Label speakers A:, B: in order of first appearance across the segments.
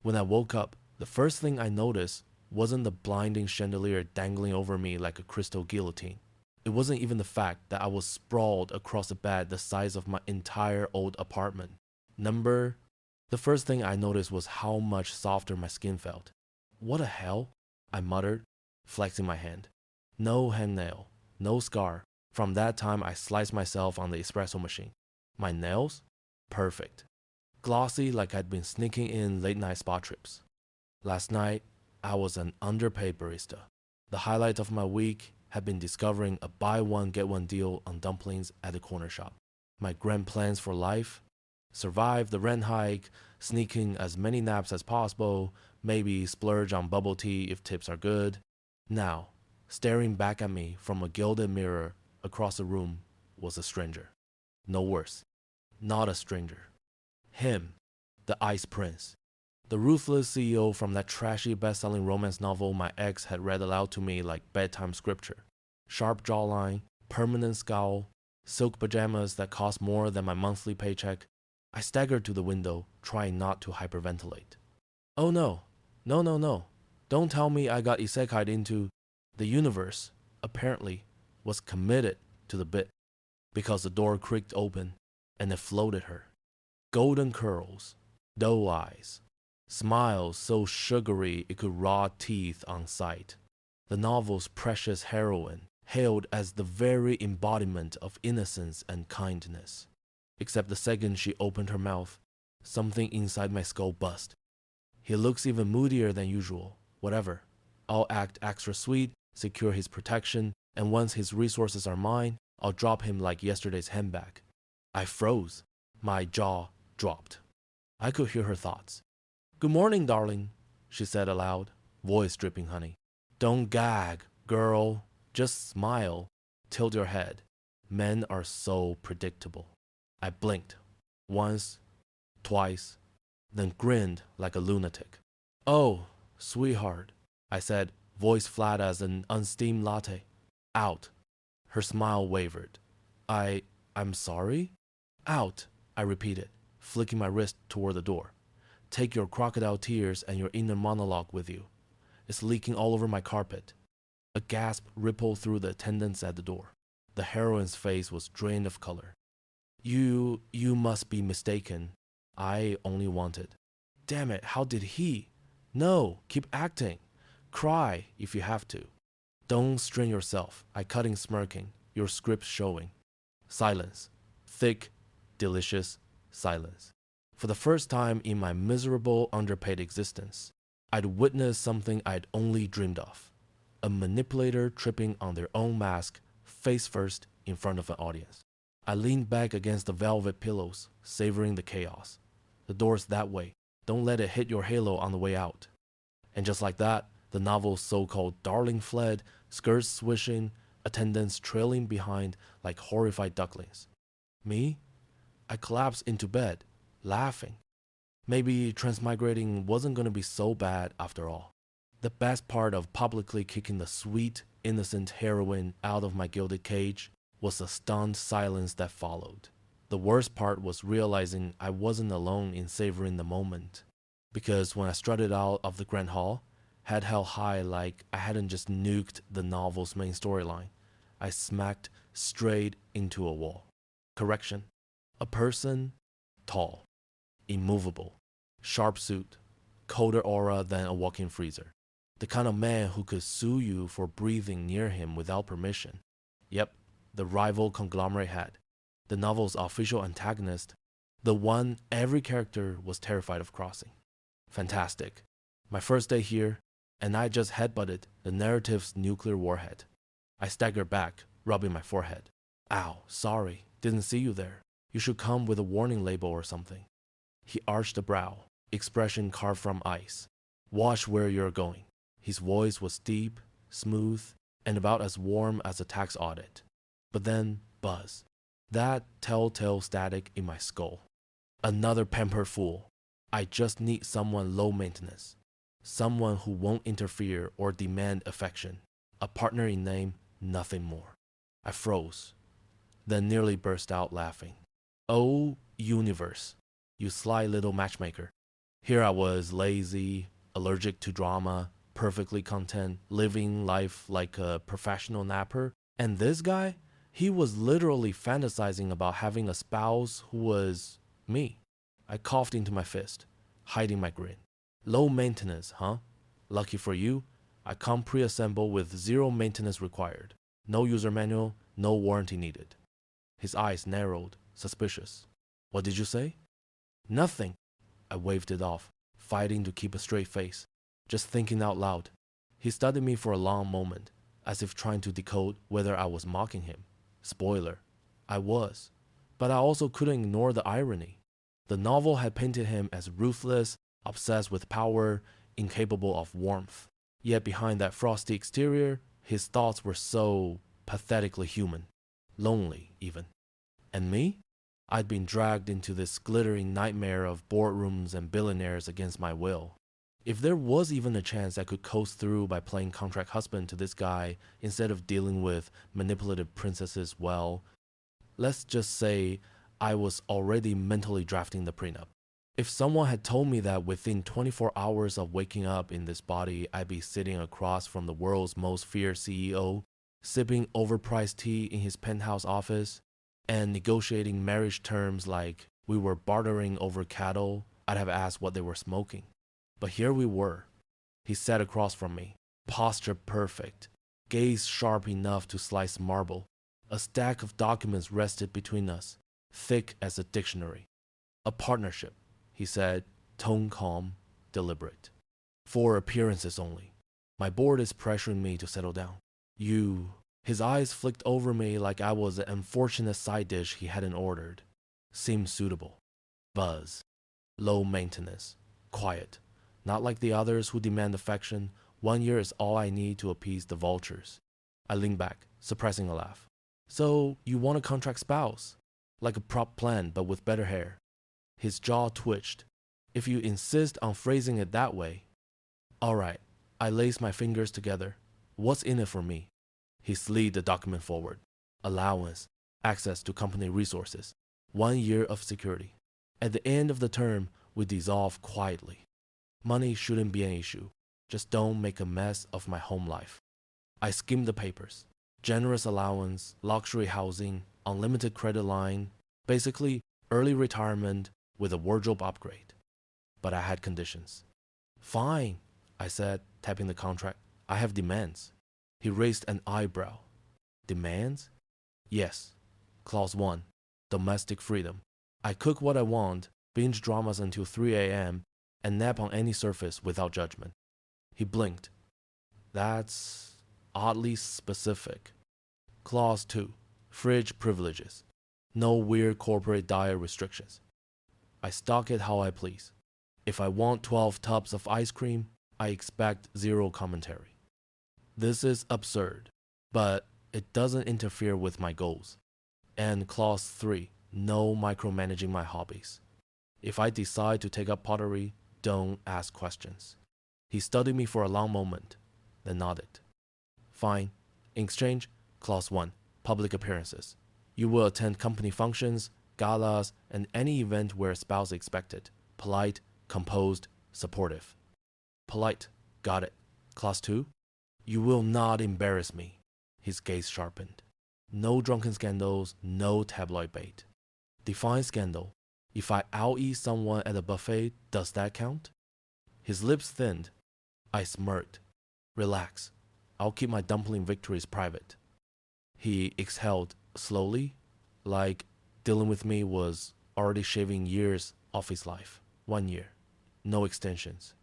A: When I woke up, the first thing I noticed wasn't the blinding chandelier dangling over me like a crystal guillotine. It wasn't even the fact that I was sprawled across a bed the size of my entire old apartment. The first thing I noticed was how much softer my skin felt. What the hell? I muttered, flexing my hand. No hangnail, no scar. From that time, I sliced myself on the espresso machine. My nails? Perfect. Glossy like I'd been sneaking in late-night spa trips. Last night, I was an underpaid barista. The highlight of my week had been discovering a buy one get one deal on dumplings at the corner shop. My grand plans for life? Survive the rent hike, sneak in as many naps as possible, maybe splurge on bubble tea if tips are good. Now, staring back at me from a gilded mirror across the room was a stranger. No worse, not a stranger. Him, the Ice Prince. The ruthless CEO from that trashy best-selling romance novel my ex had read aloud to me like bedtime scripture. Sharp jawline, permanent scowl, silk pajamas that cost more than my monthly paycheck. I staggered to the window, trying not to hyperventilate. Oh no, no. Don't tell me I got isekai'd into. The universe, apparently, was committed to the bit, because the door creaked open and it floated her. Golden curls, doe eyes, smiles so sugary it could rot teeth on sight. The novel's precious heroine, hailed as the very embodiment of innocence and kindness. Except the second she opened her mouth, something inside my skull bust. He looks even moodier than usual. Whatever. I'll act extra sweet, secure his protection, and once his resources are mine, I'll drop him like yesterday's handbag. I froze. My jaw dropped. I could hear her thoughts. Good morning, darling, she said aloud, voice dripping honey. Don't gag, girl. Just smile. Tilt your head. Men are so predictable. I blinked. Once, twice, then grinned like a lunatic. Oh, sweetheart, I said, voice flat as an unsteamed latte. Out. Her smile wavered. I'm sorry? Out, I repeated, flicking my wrist toward the door. Take your crocodile tears and your inner monologue with you. It's leaking all over my carpet. A gasp rippled through the attendants at the door. The heroine's face was drained of color. You must be mistaken. I only wanted. Damn it, how did he? No, keep acting. Cry if you have to. Don't strain yourself, I cut in smirking, your script showing. Silence. Thick, delicious silence. For the first time in my miserable, underpaid existence, I'd witnessed something I'd only dreamed of. A manipulator tripping on their own mask, face first, in front of an audience. I leaned back against the velvet pillows, savoring the chaos. The door's that way. Don't let it hit your halo on the way out. And just like that, the novel's so-called darling fled, skirts swishing, attendants trailing behind like horrified ducklings. Me? I collapsed into bed, laughing. Maybe transmigrating wasn't going to be so bad after all. The best part of publicly kicking the sweet, innocent heroine out of my gilded cage was the stunned silence that followed. The worst part was realizing I wasn't alone in savoring the moment. Because when I strutted out of the grand hall, head held high like I hadn't just nuked the novel's main storyline, I smacked straight into a wall. Correction. A person, tall, immovable, sharp suit, colder aura than a walk-in freezer. The kind of man who could sue you for breathing near him without permission. Yep, the rival conglomerate had. The novel's official antagonist, the one every character was terrified of crossing. Fantastic. My first day here, and I just headbutted the narrative's nuclear warhead. I staggered back, rubbing my forehead. Ow, sorry, didn't see you there. You should come with a warning label or something. He arched a brow, expression carved from ice. Watch where you're going. His voice was deep, smooth, and about as warm as a tax audit. But then, buzz. That telltale static in my skull. Another pampered fool. I just need someone low maintenance. Someone who won't interfere or demand affection. A partner in name, nothing more. I froze, then nearly burst out laughing. Oh, universe, you sly little matchmaker. Here I was, lazy, allergic to drama, perfectly content, living life like a professional napper. And this guy, he was literally fantasizing about having a spouse who was me. I coughed into my fist, hiding my grin. Low maintenance, huh? Lucky for you, I come pre-assembled with zero maintenance required. No user manual, no warranty needed. His eyes narrowed, suspicious. What did you say? Nothing. I waved it off, fighting to keep a straight face, just thinking out loud. He studied me for a long moment, as if trying to decode whether I was mocking him. Spoiler, I was. But I also couldn't ignore the irony. The novel had painted him as ruthless, obsessed with power, incapable of warmth. Yet behind that frosty exterior, his thoughts were so pathetically human. Lonely, even. And me? I'd been dragged into this glittering nightmare of boardrooms and billionaires against my will. If there was even a chance I could coast through by playing contract husband to this guy instead of dealing with manipulative princesses, well, let's just say I was already mentally drafting the prenup. If someone had told me that within 24 hours of waking up in this body, I'd be sitting across from the world's most fierce CEO, sipping overpriced tea in his penthouse office, and negotiating marriage terms like we were bartering over cattle, I'd have asked what they were smoking. But here we were. He sat across from me, posture perfect, gaze sharp enough to slice marble. A stack of documents rested between us, thick as a dictionary. A partnership, he said, tone calm, deliberate. For appearances only. My board is pressuring me to settle down. His eyes flicked over me like I was an unfortunate side dish he hadn't ordered. Seemed suitable. Buzz. Low maintenance. Quiet. Not like the others who demand affection. 1 year is all I need to appease the vultures. I leaned back, suppressing a laugh. So, you want a contract spouse? Like a prop plan, but with better hair. His jaw twitched. If you insist on phrasing it that way. Alright, I laced my fingers together. What's in it for me? He slid the document forward. Allowance, access to company resources, 1 year of security. At the end of the term, we dissolve quietly. Money shouldn't be an issue. Just don't make a mess of my home life. I skimmed the papers. Generous allowance, luxury housing, unlimited credit line, basically early retirement with a wardrobe upgrade. But I had conditions. Fine, I said, tapping the contract. I have demands. He raised an eyebrow. Demands? Yes. Clause 1. Domestic freedom. I cook what I want, binge dramas until 3 a.m., and nap on any surface without judgment. He blinked. That's oddly specific. Clause 2. Fridge privileges. No weird corporate diet restrictions. I stock it how I please. If I want 12 tubs of ice cream, I expect zero commentary. This is absurd, but it doesn't interfere with my goals. And clause 3, no micromanaging my hobbies. If I decide to take up pottery, don't ask questions. He studied me for a long moment, then nodded. Fine. In exchange, clause 1, public appearances. You will attend company functions, galas, and any event where a spouse is expected. Polite, composed, supportive. Polite. Got it. Clause 2, you will not embarrass me. His gaze sharpened. No drunken scandals, no tabloid bait. Define scandal. If I out-eat someone at a buffet, does that count? His lips thinned. I smirked. Relax. I'll keep my dumpling victories private. He exhaled slowly, like dealing with me was already shaving years off his life. 1 year. No extensions.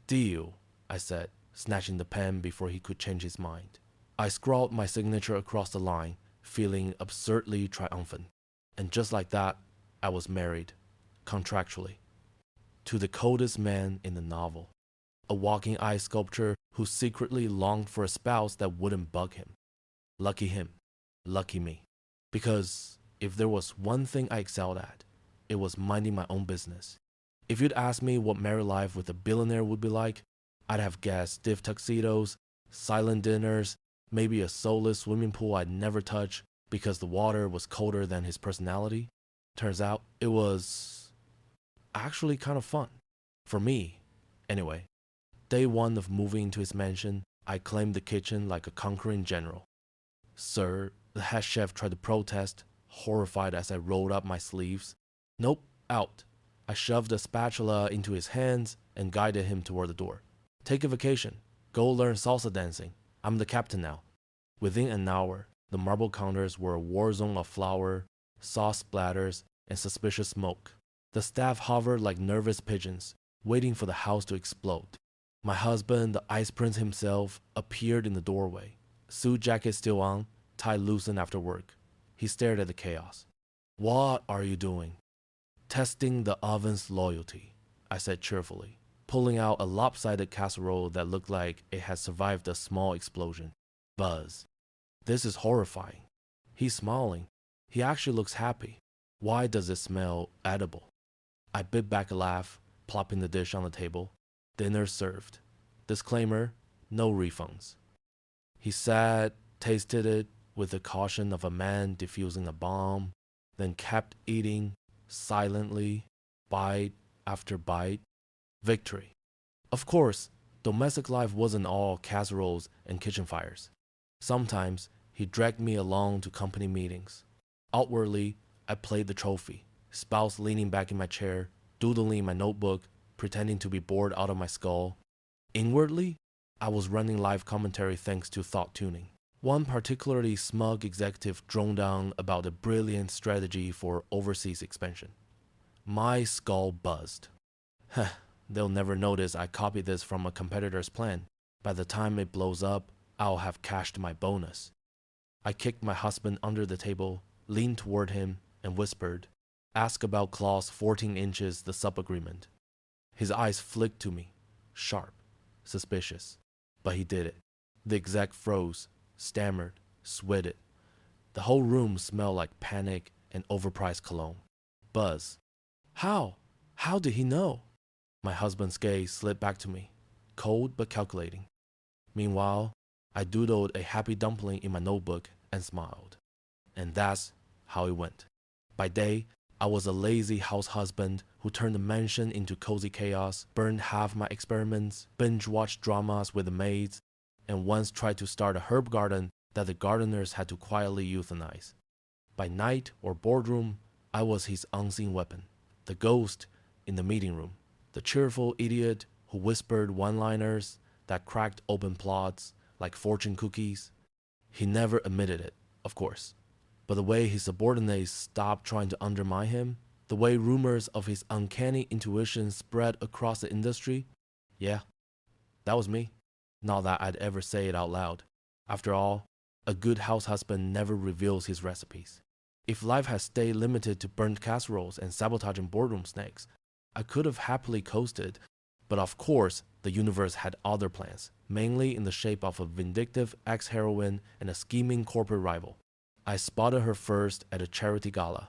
A: Deal, I said, snatching the pen before he could change his mind. I scrawled my signature across the line, feeling absurdly triumphant. And just like that, I was married, contractually, to the coldest man in the novel. A walking eye sculpture who secretly longed for a spouse that wouldn't bug him. Lucky him. Lucky me. Because if there was one thing I excelled at, it was minding my own business. If you'd asked me what married life with a billionaire would be like, I'd have guessed stiff tuxedos, silent dinners, maybe a soulless swimming pool I'd never touch because the water was colder than his personality. Turns out it was actually kind of fun. For me, anyway. Day one of moving into his mansion, I claimed the kitchen like a conquering general. Sir, the head chef tried to protest, horrified as I rolled up my sleeves. Nope, out. I shoved a spatula into his hands and guided him toward the door. Take a vacation. Go learn salsa dancing. I'm the captain now. Within an hour, the marble counters were a war zone of flour, sauce splatters, and suspicious smoke. The staff hovered like nervous pigeons, waiting for the house to explode. My husband, the ice prince himself, appeared in the doorway. Suit jacket still on, tie loosened after work. He stared at the chaos. What are you doing? Testing the oven's loyalty, I said cheerfully, pulling out a lopsided casserole that looked like it had survived a small explosion. Buzz. This is horrifying. He's smiling. He actually looks happy. Why does it smell edible? I bit back a laugh, plopping the dish on the table. Dinner served. Disclaimer, no refunds. He sat, tasted it with the caution of a man defusing a bomb, then kept eating, silently, bite after bite. Victory. Of course, domestic life wasn't all casseroles and kitchen fires. Sometimes, he dragged me along to company meetings. Outwardly, I played the trophy, spouse leaning back in my chair, doodling in my notebook, pretending to be bored out of my skull. Inwardly, I was running live commentary thanks to thought tuning. One particularly smug executive droned on about a brilliant strategy for overseas expansion. My skull buzzed. Heh, they'll never notice I copied this from a competitor's plan. By the time it blows up, I'll have cashed my bonus. I kicked my husband under the table, leaned toward him, and whispered, "Ask about clause 14 inches, the sub-agreement." His eyes flicked to me, sharp, suspicious. But he did it. The exec froze, stammered, sweated. The whole room smelled like panic and overpriced cologne. Buzz. How? How did he know? My husband's gaze slid back to me, cold but calculating. Meanwhile, I doodled a happy dumpling in my notebook and smiled. And that's how it went. By day, I was a lazy house husband who turned the mansion into cozy chaos, burned half my experiments, binge-watched dramas with the maids, and once tried to start a herb garden that the gardeners had to quietly euthanize. By night or boardroom, I was his unseen weapon, the ghost in the meeting room, the cheerful idiot who whispered one-liners that cracked open plots like fortune cookies. He never admitted it, of course. But the way his subordinates stopped trying to undermine him, the way rumors of his uncanny intuition spread across the industry, yeah, that was me. Not that I'd ever say it out loud. After all, a good house husband never reveals his recipes. If life had stayed limited to burnt casseroles and sabotaging boardroom snakes, I could have happily coasted. But of course, the universe had other plans, mainly in the shape of a vindictive ex-heroine and a scheming corporate rival. I spotted her first at a charity gala,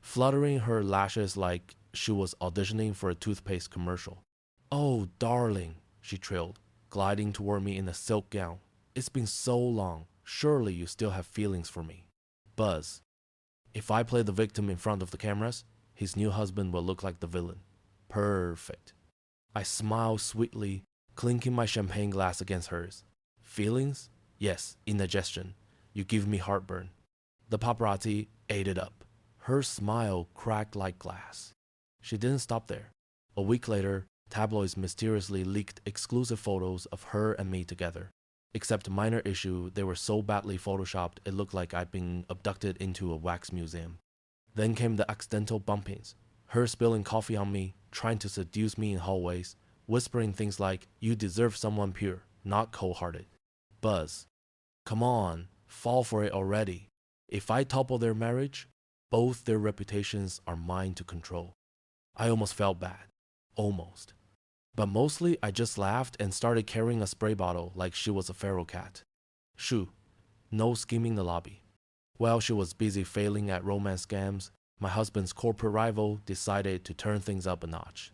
A: fluttering her lashes like she was auditioning for a toothpaste commercial. "Oh, darling," she trilled, gliding toward me in a silk gown. "It's been so long. Surely you still have feelings for me." Buzz. If I play the victim in front of the cameras, his new husband will look like the villain. Perfect. I smiled sweetly, clinking my champagne glass against hers. Feelings? Yes, indigestion. You give me heartburn. The paparazzi ate it up. Her smile cracked like glass. She didn't stop there. A week later, tabloids mysteriously leaked exclusive photos of her and me together. Except a minor issue, they were so badly photoshopped it looked like I'd been abducted into a wax museum. Then came the accidental bumpings. Her spilling coffee on me, trying to seduce me in hallways, whispering things like, "You deserve someone pure, not cold-hearted." Buzz. Come on, fall for it already. If I topple their marriage, both their reputations are mine to control. I almost felt bad. Almost. But mostly I just laughed and started carrying a spray bottle like she was a feral cat. Shoo. No scheming in the lobby. While she was busy failing at romance scams, my husband's corporate rival decided to turn things up a notch.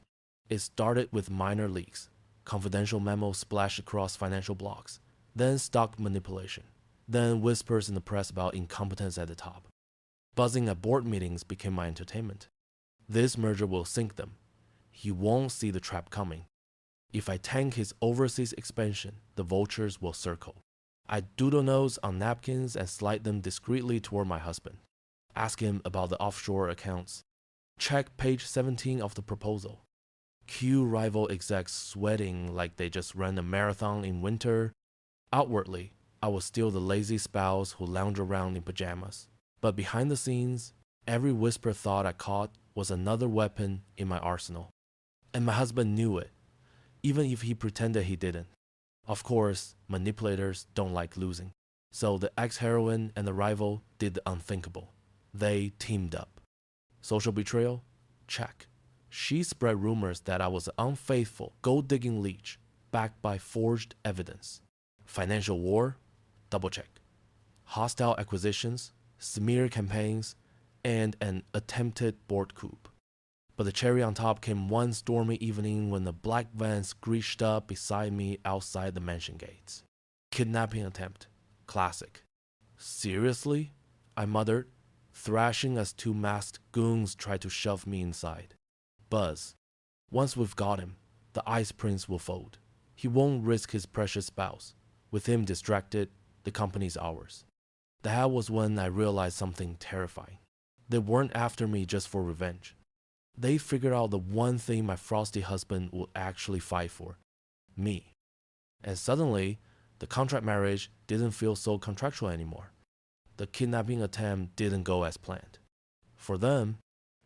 A: It started with minor leaks, confidential memos splashed across financial blogs, then stock manipulation, then whispers in the press about incompetence at the top. Buzzing at board meetings became my entertainment. This merger will sink them. He won't see the trap coming. If I tank his overseas expansion, the vultures will circle. I doodle notes on napkins and slide them discreetly toward my husband. Ask him about the offshore accounts. Check page 17 of the proposal. Cue rival execs sweating like they just ran a marathon in winter. Outwardly, I was still the lazy spouse who lounged around in pajamas. But behind the scenes, every whispered thought I caught was another weapon in my arsenal. And my husband knew it, even if he pretended he didn't. Of course, manipulators don't like losing. So the ex-heroine and the rival did the unthinkable. They teamed up. Social betrayal? Check. She spread rumors that I was an unfaithful, gold-digging leech, backed by forged evidence. Financial war? Double check. Hostile acquisitions, smear campaigns, and an attempted board coup. But the cherry on top came one stormy evening when the black van screeched up beside me outside the mansion gates. Kidnapping attempt. Classic. Seriously? I muttered, thrashing as two masked goons tried to shove me inside. Buzz. Once we've got him, the ice prince will fold. He won't risk his precious spouse. With him distracted, the company's ours. That was when I realized something terrifying. They weren't after me just for revenge. They figured out the one thing my frosty husband would actually fight for. Me. And suddenly, the contract marriage didn't feel so contractual anymore. The kidnapping attempt didn't go as planned. For them,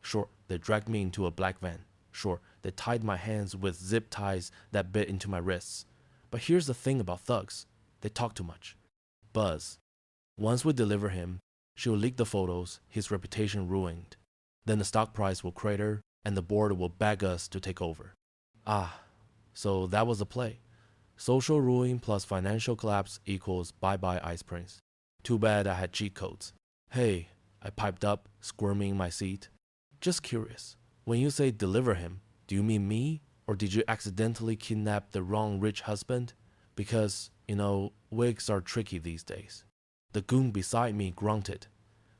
A: sure, they dragged me into a black van. Sure, they tied my hands with zip ties that bit into my wrists. But here's the thing about thugs. They talk too much. Buzz. Once we deliver him, she'll leak the photos, his reputation ruined. Then the stock price will crater, and the board will beg us to take over. So that was the play. Social ruin plus financial collapse equals bye-bye Ice Prince. Too bad I had cheat codes. Hey, I piped up, squirming in my seat. Just curious, when you say deliver him, do you mean me, or did you accidentally kidnap the wrong rich husband? Because, wigs are tricky these days. The goon beside me grunted.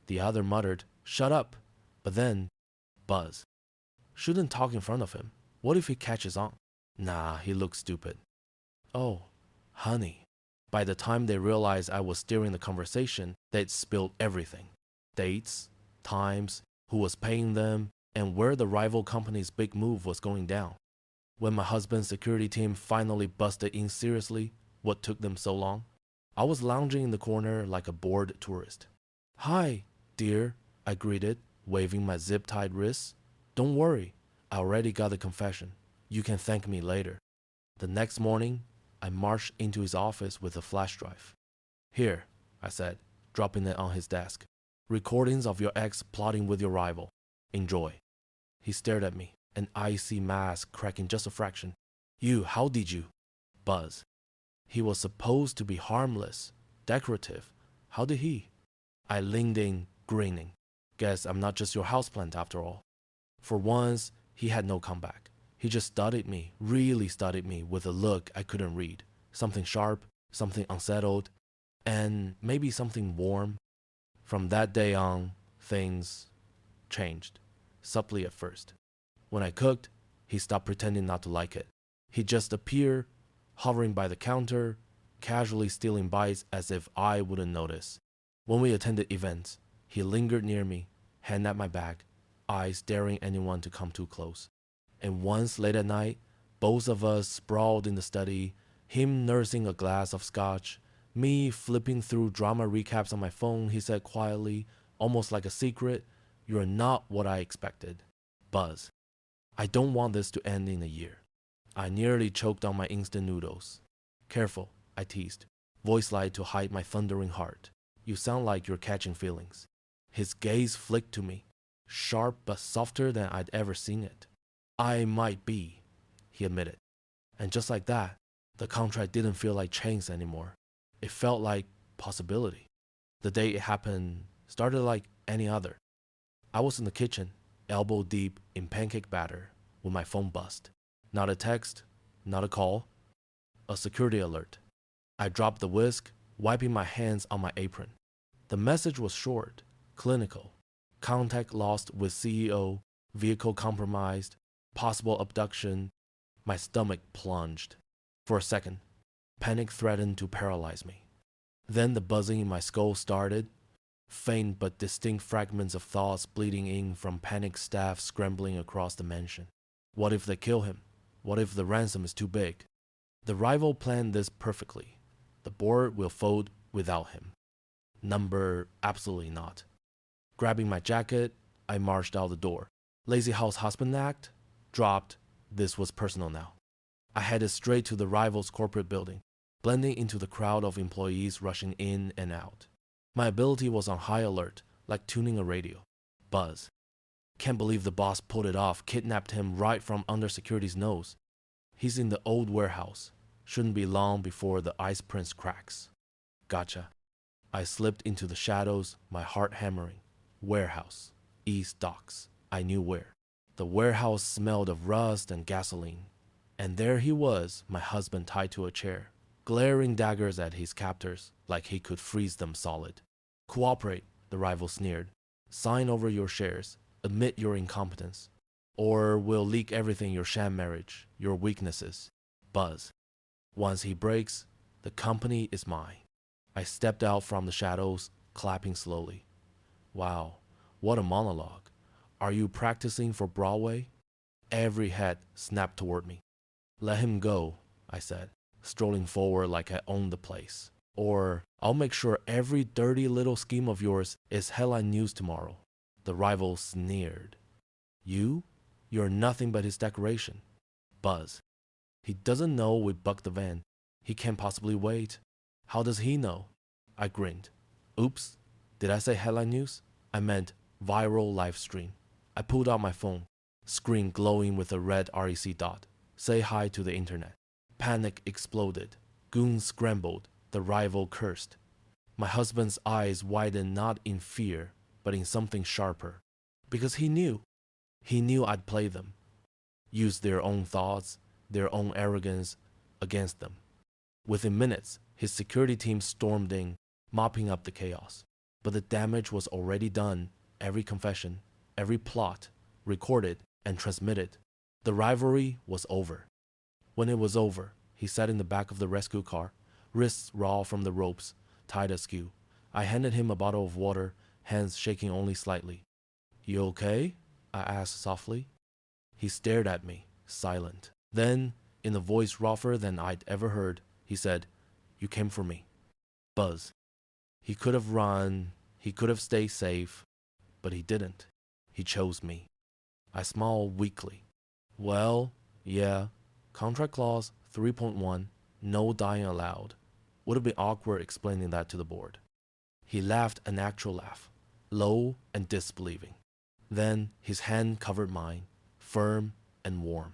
A: The other muttered, shut up. But then, Buzz. Shouldn't talk in front of him. What if he catches on? Nah, he looks stupid. Oh, honey. By the time they realized I was steering the conversation, they'd spilled everything. Dates, times, who was paying them, and where the rival company's big move was going down. When my husband's security team finally busted in seriously, what took them so long? I was lounging in the corner like a bored tourist. Hi, dear, I greeted, waving my zip-tied wrists. Don't worry, I already got the confession. You can thank me later. The next morning, I marched into his office with a flash drive. Here, I said, dropping it on his desk. Recordings of your ex plotting with your rival. Enjoy. He stared at me, an icy mask cracking just a fraction. How did you? Buzz. He was supposed to be harmless, decorative. How did he? I leaned in, grinning. Guess I'm not just your houseplant after all. For once, he had no comeback. He just studied me, really studied me with a look I couldn't read. Something sharp, something unsettled, and maybe something warm. From that day on, things changed, subtly at first. When I cooked, he stopped pretending not to like it. He'd just appear, hovering by the counter, casually stealing bites as if I wouldn't notice. When we attended events, he lingered near me, hand at my back, eyes daring anyone to come too close. And once late at night, both of us sprawled in the study, him nursing a glass of scotch, me flipping through drama recaps on my phone. He said quietly, almost like a secret, "You're not what I expected." Buzz. I don't want this to end in a year. I nearly choked on my instant noodles. Careful, I teased, voice light to hide my thundering heart. You sound like you're catching feelings. His gaze flicked to me, sharp but softer than I'd ever seen it. I might be, he admitted. And just like that, the contract didn't feel like chains anymore. It felt like possibility. The day it happened started like any other. I was in the kitchen, elbow deep in pancake batter, when my phone buzzed. Not a text, not a call, a security alert. I dropped the whisk, wiping my hands on my apron. The message was short, clinical. Contact lost with CEO, vehicle compromised, possible abduction. My stomach plunged. For a second, panic threatened to paralyze me. Then the buzzing in my skull started, faint but distinct fragments of thoughts bleeding in from panicked staff scrambling across the mansion. What if they kill him? What if the ransom is too big? The rival planned this perfectly. The board will fold without him. Number, absolutely not. Grabbing my jacket, I marched out the door. Lazy house husband act? Dropped. This was personal now. I headed straight to the rival's corporate building, blending into the crowd of employees rushing in and out. My ability was on high alert, like tuning a radio. Buzz. Can't believe the boss pulled it off, kidnapped him right from under security's nose. He's in the old warehouse. Shouldn't be long before the ice prince cracks. Gotcha. I slipped into the shadows, my heart hammering. Warehouse. East Docks. I knew where. The warehouse smelled of rust and gasoline. And there he was, my husband tied to a chair, glaring daggers at his captors like he could freeze them solid. Cooperate, the rival sneered. Sign over your shares. Admit your incompetence. Or we'll leak everything, your sham marriage, your weaknesses. Buzz. Once he breaks, the company is mine. I stepped out from the shadows, clapping slowly. Wow, what a monologue. Are you practicing for Broadway? Every head snapped toward me. Let him go, I said, strolling forward like I owned the place. Or I'll make sure every dirty little scheme of yours is headline news tomorrow. The rival sneered. You? You're nothing but his decoration. Buzz. He doesn't know we bucked the van. He can't possibly wait. How does he know? I grinned. Oops, did I say headline news? I meant viral live stream. I pulled out my phone, screen glowing with a red REC dot. Say hi to the internet. Panic exploded. Goons scrambled. The rival cursed. My husband's eyes widened not in fear, but in something sharper. Because he knew. He knew I'd play them. Use their own thoughts, their own arrogance against them. Within minutes, his security team stormed in, mopping up the chaos. But the damage was already done. Every confession, every plot, recorded and transmitted. The rivalry was over. When it was over, he sat in the back of the rescue car, wrists raw from the ropes, tied askew. I handed him a bottle of water, hands shaking only slightly. You okay? I asked softly. He stared at me, silent. Then, in a voice rougher than I'd ever heard, he said, You came for me. Buzz. He could have run, he could have stayed safe, but he didn't. He chose me. I smiled weakly. Well, yeah, contract clause 3.1, no dying allowed. Would have been awkward explaining that to the board. He laughed an actual laugh, low and disbelieving. Then his hand covered mine, firm and warm.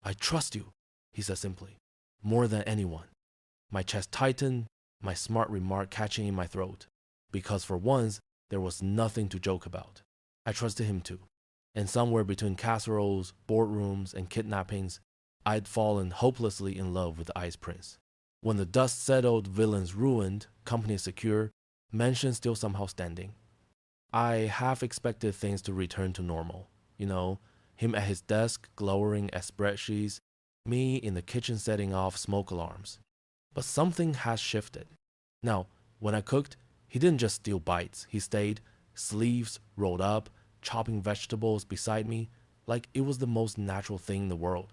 A: I trust you, he said simply, more than anyone. My chest tightened, my smart remark catching in my throat, because for once there was nothing to joke about. I trusted him too. And somewhere between casseroles, boardrooms, and kidnappings, I'd fallen hopelessly in love with the Ice Prince. When the dust settled, villains ruined, company secure, mansion still somehow standing. I half expected things to return to normal. You know, him at his desk glowering at spreadsheets, me in the kitchen setting off smoke alarms. But something has shifted. Now, when I cooked, he didn't just steal bites. He stayed, sleeves rolled up, chopping vegetables beside me like it was the most natural thing in the world.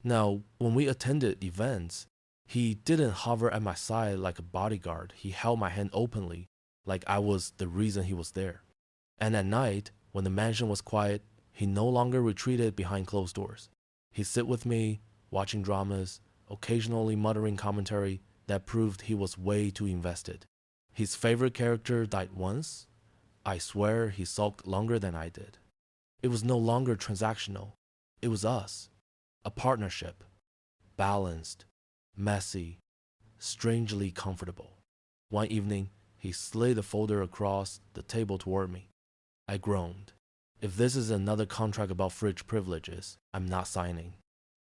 A: Now, when we attended events, he didn't hover at my side like a bodyguard. He held my hand openly, like I was the reason he was there. And at night, when the mansion was quiet, he no longer retreated behind closed doors. He'd sit with me, watching dramas, occasionally muttering commentary that proved he was way too invested. His favorite character died once. I swear he sulked longer than I did. It was no longer transactional. It was us. A partnership. Balanced. Messy. Strangely comfortable. One evening, he slid the folder across the table toward me. I groaned. If this is another contract about fridge privileges, I'm not signing.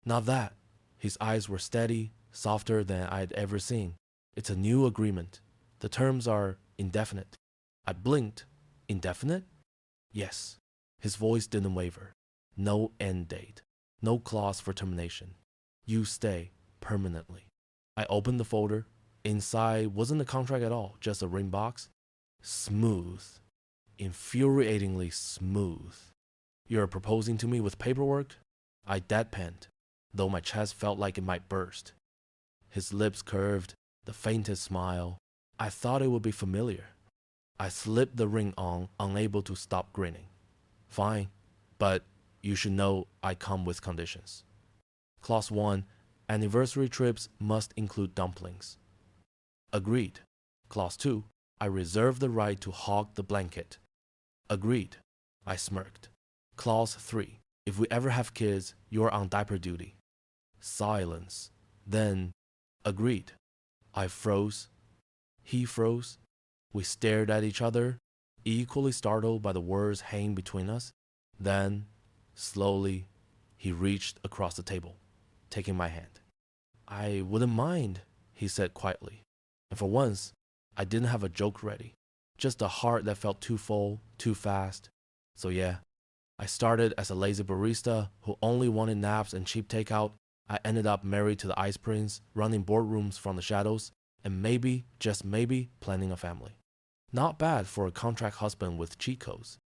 A: Not that. His eyes were steady, softer than I'd ever seen. It's a new agreement. The terms are indefinite. I blinked. Indefinite? Yes. His voice didn't waver. No end date. No clause for termination. You stay permanently. I opened the folder. Inside wasn't a contract at all, just a ring box. Smooth. Infuriatingly smooth. You're proposing to me with paperwork? I deadpanned, though my chest felt like it might burst. His lips curved, the faintest smile. I thought it would be familiar. I slipped the ring on, unable to stop grinning. Fine, but you should know I come with conditions. Clause 1. Anniversary trips must include dumplings. Agreed. Clause 2. I reserve the right to hog the blanket. Agreed. I smirked. Clause 3. If we ever have kids, you're on diaper duty. Silence. Then, agreed. I froze. He froze. We stared at each other, equally startled by the words hanging between us. Then, slowly, he reached across the table, taking my hand. I wouldn't mind, he said quietly. And for once, I didn't have a joke ready. Just a heart that felt too full, too fast. So yeah, I started as a lazy barista who only wanted naps and cheap takeout. I ended up married to the Ice Prince, running boardrooms from the shadows, and maybe, just maybe, planning a family. Not bad for a contract husband with cheat codes.